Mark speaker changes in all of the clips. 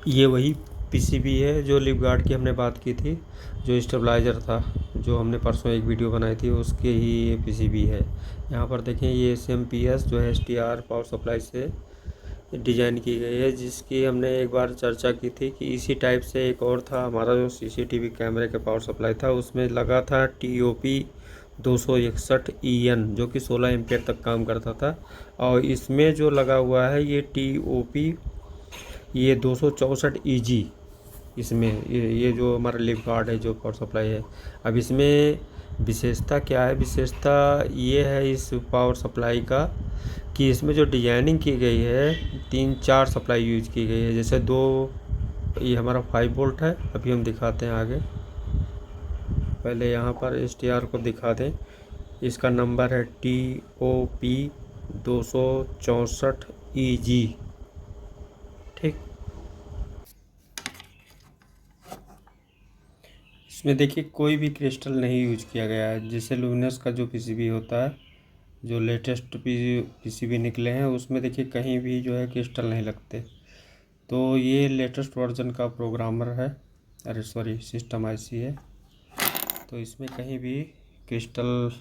Speaker 1: ये वही पीसीबी है जो लिप गार्ड की हमने बात की थी, जो स्टेबलाइज़र था, जो हमने परसों एक वीडियो बनाई थी, उसके ही ये पीसीबी है। यहाँ पर देखें ये SMPS जो है STR पावर सप्लाई से डिज़ाइन की गई है, जिसकी हमने एक बार चर्चा की थी कि इसी टाइप से एक और था हमारा जो CCTV कैमरे का पावर सप्लाई था, उसमें लगा था TOP 261EN जो कि 16 एम्पियर तक काम करता था। और इसमें जो लगा हुआ है ये TOP ये 264EG, इसमें ये जो हमारा लिप गार्ड है जो पावर सप्लाई है। अब इसमें विशेषता क्या है? विशेषता ये है इस पावर सप्लाई का कि इसमें जो डिजाइनिंग की गई है 3-4 सप्लाई यूज की गई है। जैसे दो, ये हमारा 5 वोल्ट है, अभी हम दिखाते हैं आगे। पहले यहाँ पर STR को दिखा दें। इसका नंबर है TOP 264EG। ठीक, इसमें देखिए कोई भी क्रिस्टल नहीं यूज किया गया है। जैसे लुमिनस का जो पीसीबी होता है, जो लेटेस्ट पीसीबी निकले हैं, उसमें देखिए कहीं भी जो है क्रिस्टल नहीं लगते। तो ये लेटेस्ट वर्जन का प्रोग्रामर है, अरे सॉरी सिस्टम आईसी है, तो इसमें कहीं भी क्रिस्टल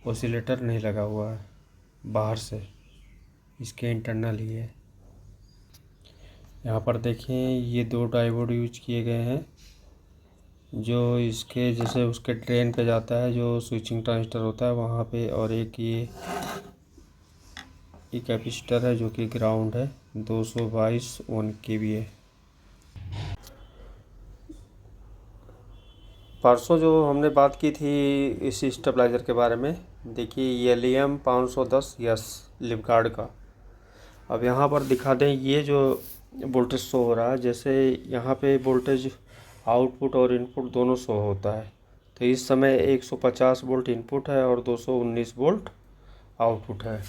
Speaker 1: ओसिलेटर नहीं लगा हुआ है बाहर से, इसके इंटरनल ही है। यहाँ पर देखें ये 2 डायोड यूज किए गए हैं, जो इसके जैसे उसके ड्रेन पे जाता है, जो स्विचिंग ट्रांजिस्टर होता है वहाँ पे, और एक ये कैपेसिटर है जो कि ग्राउंड है, 222 1 kV है। परसों जो हमने बात की थी इस स्टेबलाइज़र के बारे में, देखिए ये LM 510S लिप गार्ड का। अब यहाँ पर दिखा दें ये जो वोल्टेज शो हो रहा है, जैसे यहाँ पे वोल्टेज आउटपुट और इनपुट दोनों शो होता है। तो इस समय 150 वोल्ट इनपुट है और 219 वोल्ट आउटपुट है।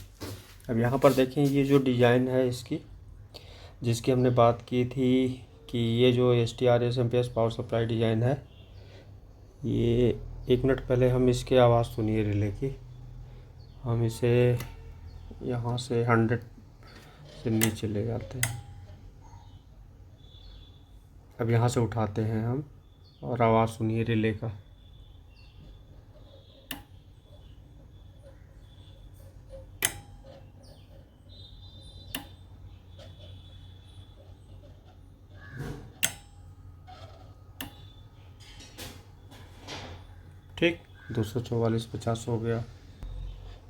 Speaker 1: अब यहाँ पर देखें ये जो डिज़ाइन है इसकी, जिसकी हमने बात की थी कि ये जो STR SMPS power supply design है, ये 1 मिनट पहले हम इसकी आवाज़ सुनिए रिले की। हम इसे यहाँ से 100 से नीचे ले जाते हैं। अब यहाँ से उठाते हैं हम, और आवाज़ सुनिए रिले का। ठीक, 244-50 हो गया।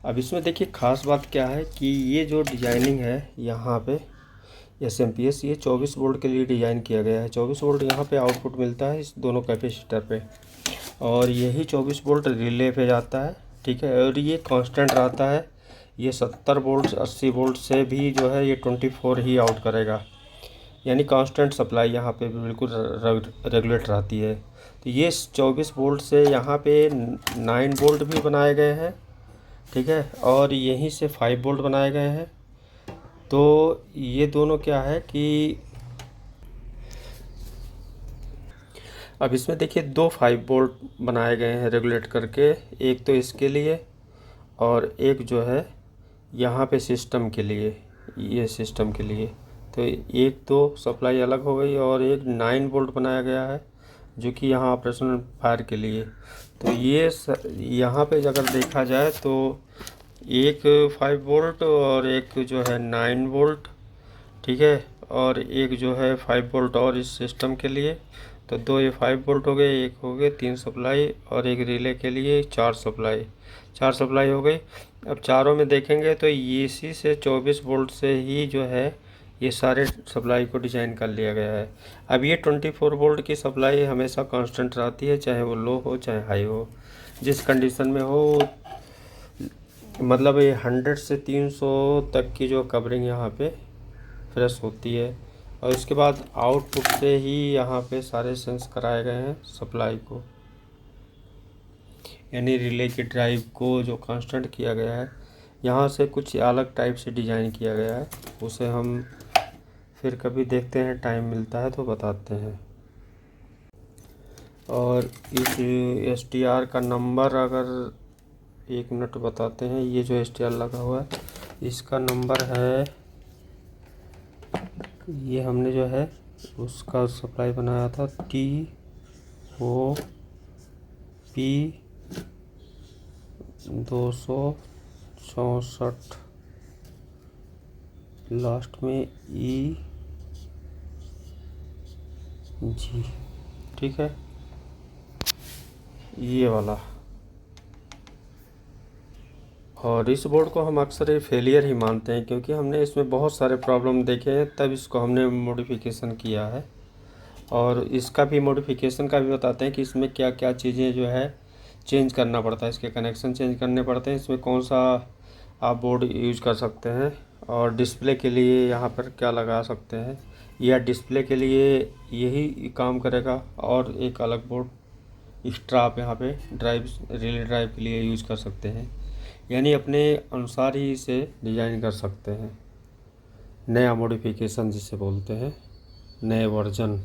Speaker 1: अब इसमें देखिए ख़ास बात क्या है कि ये जो डिजाइनिंग है यहाँ पे SMPS, ये 24 वोल्ट के लिए डिज़ाइन किया गया है। 24 वोल्ट यहाँ पे आउटपुट मिलता है इस दोनों कैपेसिटर पे, और यही 24 वोल्ट रिले पे जाता है। ठीक है, और ये कांस्टेंट रहता है। ये 70 वोल्ट 80 वोल्ट से भी जो है ये 24 ही आउट करेगा, यानी कांस्टेंट सप्लाई यहाँ पे बिल्कुल रेगुलेट रहती है। तो ये 24 वोल्ट से यहाँ पे 9 वोल्ट भी बनाए गए हैं। ठीक है, और यहीं से 5 वोल्ट बनाए गए हैं। तो ये दोनों क्या है कि अब इसमें देखिए 2 5 वोल्ट बनाए गए हैं रेगुलेट करके, एक तो इसके लिए और एक जो है यहाँ पे सिस्टम के लिए, ये सिस्टम के लिए। तो एक तो सप्लाई अलग हो गई, और एक 9 वोल्ट बनाया गया है जो कि यहाँ ऑपरेशनल फायर के लिए। तो ये यहाँ पे अगर देखा जाए तो एक 5 वोल्ट और एक जो है 9 वोल्ट, ठीक है, और एक जो है 5 वोल्ट और इस सिस्टम के लिए। तो 2 ये 5 वोल्ट हो गए, एक हो गए 3 सप्लाई, और एक रिले के लिए 4 सप्लाई, 4 सप्लाई हो गई। अब चारों में देखेंगे तो इसी से 24 वोल्ट से ही जो है ये सारे सप्लाई को डिज़ाइन कर लिया गया है। अब ये 24 वोल्ट की सप्लाई हमेशा कांस्टेंट रहती है, चाहे वो लो हो चाहे हाई हो, जिस कंडीशन में हो। मतलब ये 100 से 300 तक की जो कवरिंग यहाँ पे फ्रेश होती है, और इसके बाद आउटपुट से ही यहाँ पे सारे सेंस कराए गए हैं सप्लाई को, यानी रिले की ड्राइव को जो कांस्टेंट किया गया है। यहाँ से कुछ अलग टाइप से डिज़ाइन किया गया है, उसे हम फिर कभी देखते हैं, टाइम मिलता है तो बताते हैं। और इस STR का नंबर अगर 1 मिनट बताते हैं, ये जो STR लगा हुआ है इसका नंबर है, ये हमने जो है उसका सप्लाई बनाया था TOP 264, लास्ट में EG, ठीक है, ये वाला। और इस बोर्ड को हम अक्सर ये फेलियर ही मानते हैं, क्योंकि हमने इसमें बहुत सारे प्रॉब्लम देखे हैं, तब इसको हमने मॉडिफिकेशन किया है। और इसका भी मॉडिफिकेशन का भी बताते हैं कि इसमें क्या क्या चीज़ें जो है चेंज करना पड़ता है, इसके कनेक्शन चेंज करने पड़ते हैं, इसमें कौन सा आप बोर्ड यूज़ कर सकते हैं, और डिस्प्ले के लिए यहाँ पर क्या लगा सकते हैं, या डिस्प्ले के लिए यही काम करेगा, और एक अलग बोर्ड एक्स्ट्रा आप यहाँ पे रिले ड्राइव के लिए यूज़ कर सकते हैं। यानी अपने अनुसार ही इसे डिज़ाइन कर सकते हैं। नया मॉडिफिकेशन जिसे बोलते हैं, नए वर्जन।